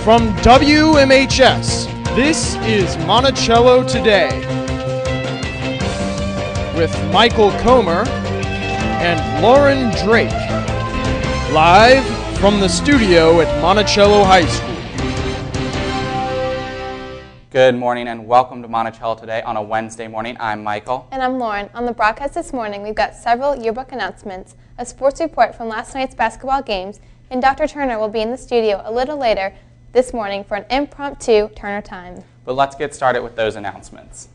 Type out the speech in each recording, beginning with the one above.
From WMHS, this is Monticello Today with Michael Comer and Lauren Drake, live from the studio at Monticello High School. Good morning and welcome to Monticello Today on a Wednesday morning. I'm Michael. And I'm Lauren. On the broadcast this morning, we've got several yearbook announcements, a sports report from last night's basketball games, and Dr. Turner will be in the studio a little later this morning for an impromptu Turner Time. But let's get started with those announcements.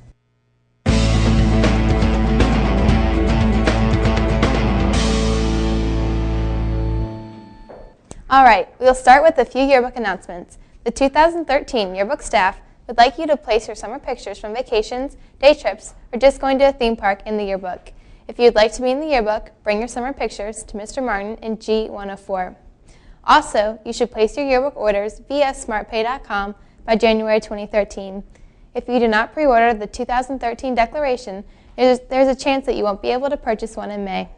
All right, we'll start with a few yearbook announcements. The 2013 yearbook staff would like you to place your summer pictures from vacations, day trips, or just going to a theme park in the yearbook. If you'd like to be in the yearbook, bring your summer pictures to Mr. Martin in G104. Also, you should place your yearbook orders via smartpay.com by January 2013. If you do not pre-order the 2013 declaration, there's a chance that you won't be able to purchase one in May.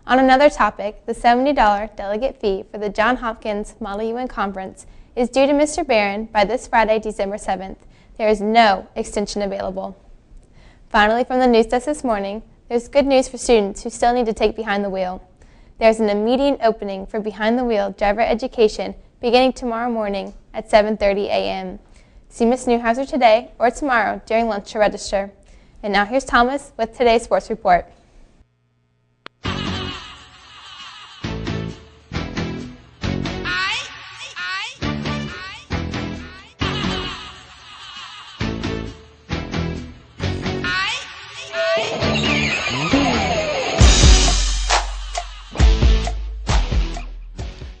On another topic, the $70 delegate fee for the Johns Hopkins Model UN Conference is due to Mr. Barron by this Friday, December 7th. There is no extension available. Finally, from the news desk this morning, there's good news for students who still need to take behind the wheel. There's an immediate opening for behind the wheel driver education beginning tomorrow morning at 7:30 a.m. See Ms. Newhouser today or tomorrow during lunch to register. And now here's Thomas with today's sports report.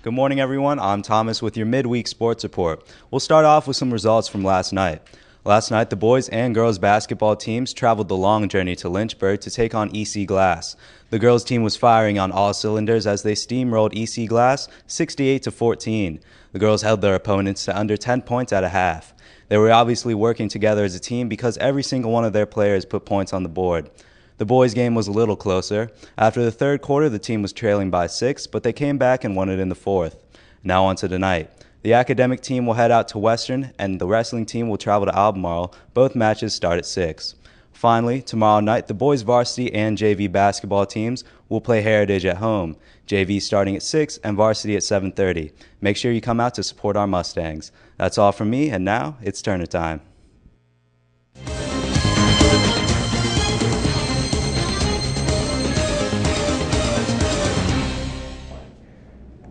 Good morning, everyone. I'm Thomas with your midweek sports report. We'll start off with some results from last night. Last night, the boys and girls basketball teams traveled the long journey to Lynchburg to take on EC Glass. The girls team was firing on all cylinders as they steamrolled EC Glass 68-14. The girls held their opponents to under 10 points at a half. They were obviously working together as a team because every single one of their players put points on the board. The boys' game was a little closer. After the third quarter, the team was trailing by 6, but they came back and won it in the fourth. Now on to tonight. The academic team will head out to Western, and the wrestling team will travel to Albemarle. Both matches start at 6. Finally, tomorrow night, the boys' varsity and JV basketball teams will play Heritage at home. JV starting at 6 and varsity at 7:30. Make sure you come out to support our Mustangs. That's all from me, and now it's Turner time.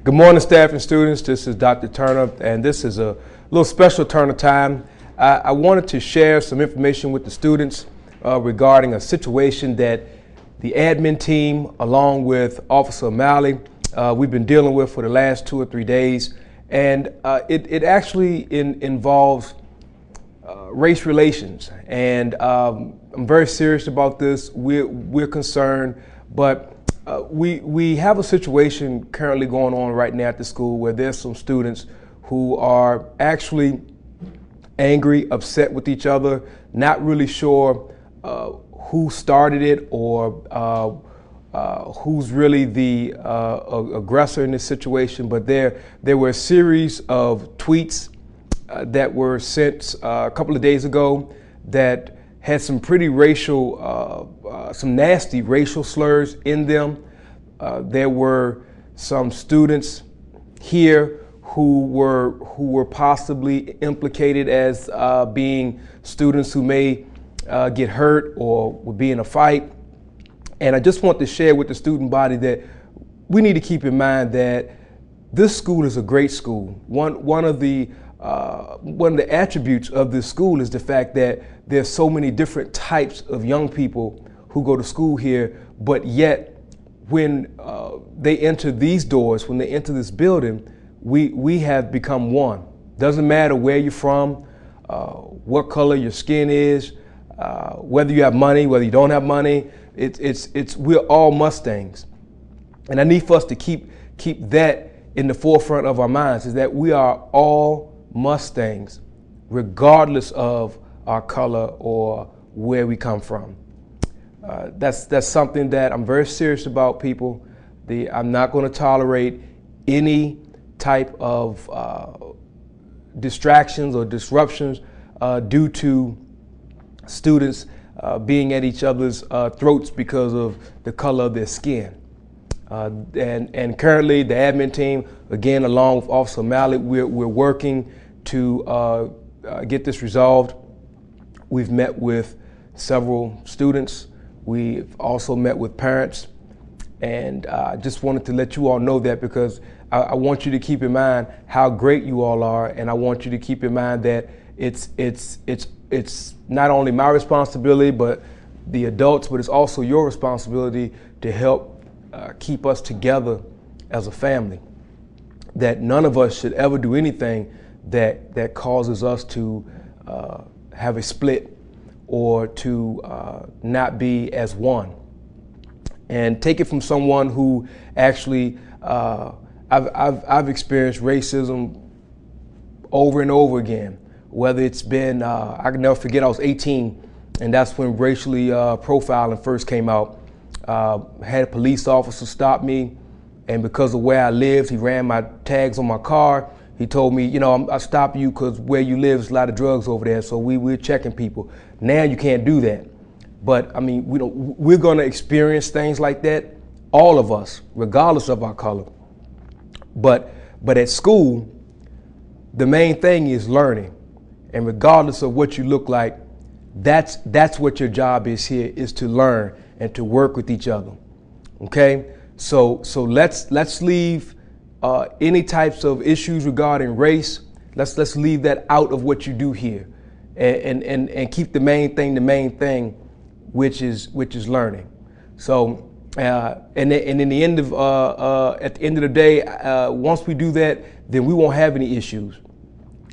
Good morning, staff and students. This is Dr. Turner, and this is a little special Turner time. I wanted to share some information with the students regarding a situation that the admin team, along with Officer O'Malley, we've been dealing with for the last 2 or 3 days, and it actually involves race relations. And I'm very serious about this. We're concerned, but we have a situation currently going on right now at the school where there's some students who are actually angry, upset with each other, not really sure who started it or who's really the aggressor in this situation. But there were a series of tweets that were sent a couple of days ago that had some pretty racial, some nasty racial slurs in them. There were some students here who were possibly implicated as being students who may get hurt or would be in a fight. And I just want to share with the student body that we need to keep in mind that this school is a great school. One of the attributes of this school is the fact that there's so many different types of young people who go to school here, but yet when they enter these doors, when they enter this building, we have become one. Doesn't matter where you're from, what color your skin is, whether you have money, whether you don't have money. We're all Mustangs, and I need for us to keep that in the forefront of our minds, is that we are all Mustangs, regardless of our color or where we come from. That's something that I'm very serious about, people. I'm not going to tolerate any type of distractions or disruptions due to students being at each other's throats because of the color of their skin. And currently the admin team, again, along with Officer Mallett, we're working to get this resolved. We've met with several students. We've also met with parents. And I just wanted to let you all know that, because I want you to keep in mind how great you all are, and I want you to keep in mind that it's not only my responsibility, but the adults, but it's also your responsibility to help keep us together as a family. That none of us should ever do anything that causes us to have a split or to not be as one. And take it from someone who actually, I've experienced racism over and over again. Whether it's been, I can never forget, I was 18, and that's when racially profiling first came out. Had a police officer stop me, and because of where I lived, he ran my tags on my car. He told me, you know, I stopped you because where you live is a lot of drugs over there, so we're checking people. Now you can't do that. But I mean, we're going to experience things like that, all of us, regardless of our color. But at school, the main thing is learning, and regardless of what you look like, that's what your job is here, is to learn and to work with each other. Okay, so let's leave any types of issues regarding race. Let's leave that out of what you do here, and keep the main thing, which is learning. So and in the end of at the end of the day, once we do that, then we won't have any issues.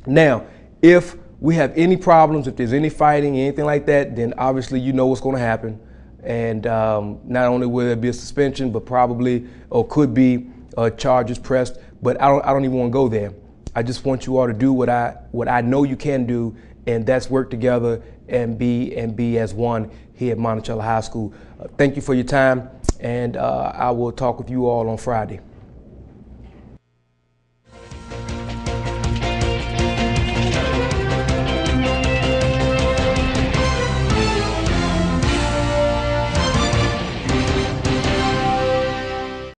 Now, if we have any problems, if there's any fighting, anything like that, then obviously you know what's going to happen. And not only will there be a suspension, but probably or could be charges pressed. But I don't even want to go there. I just want you all to do what I know you can do, and that's work together and be as one here at Monticello High School. Thank you for your time, and I will talk with you all on Friday.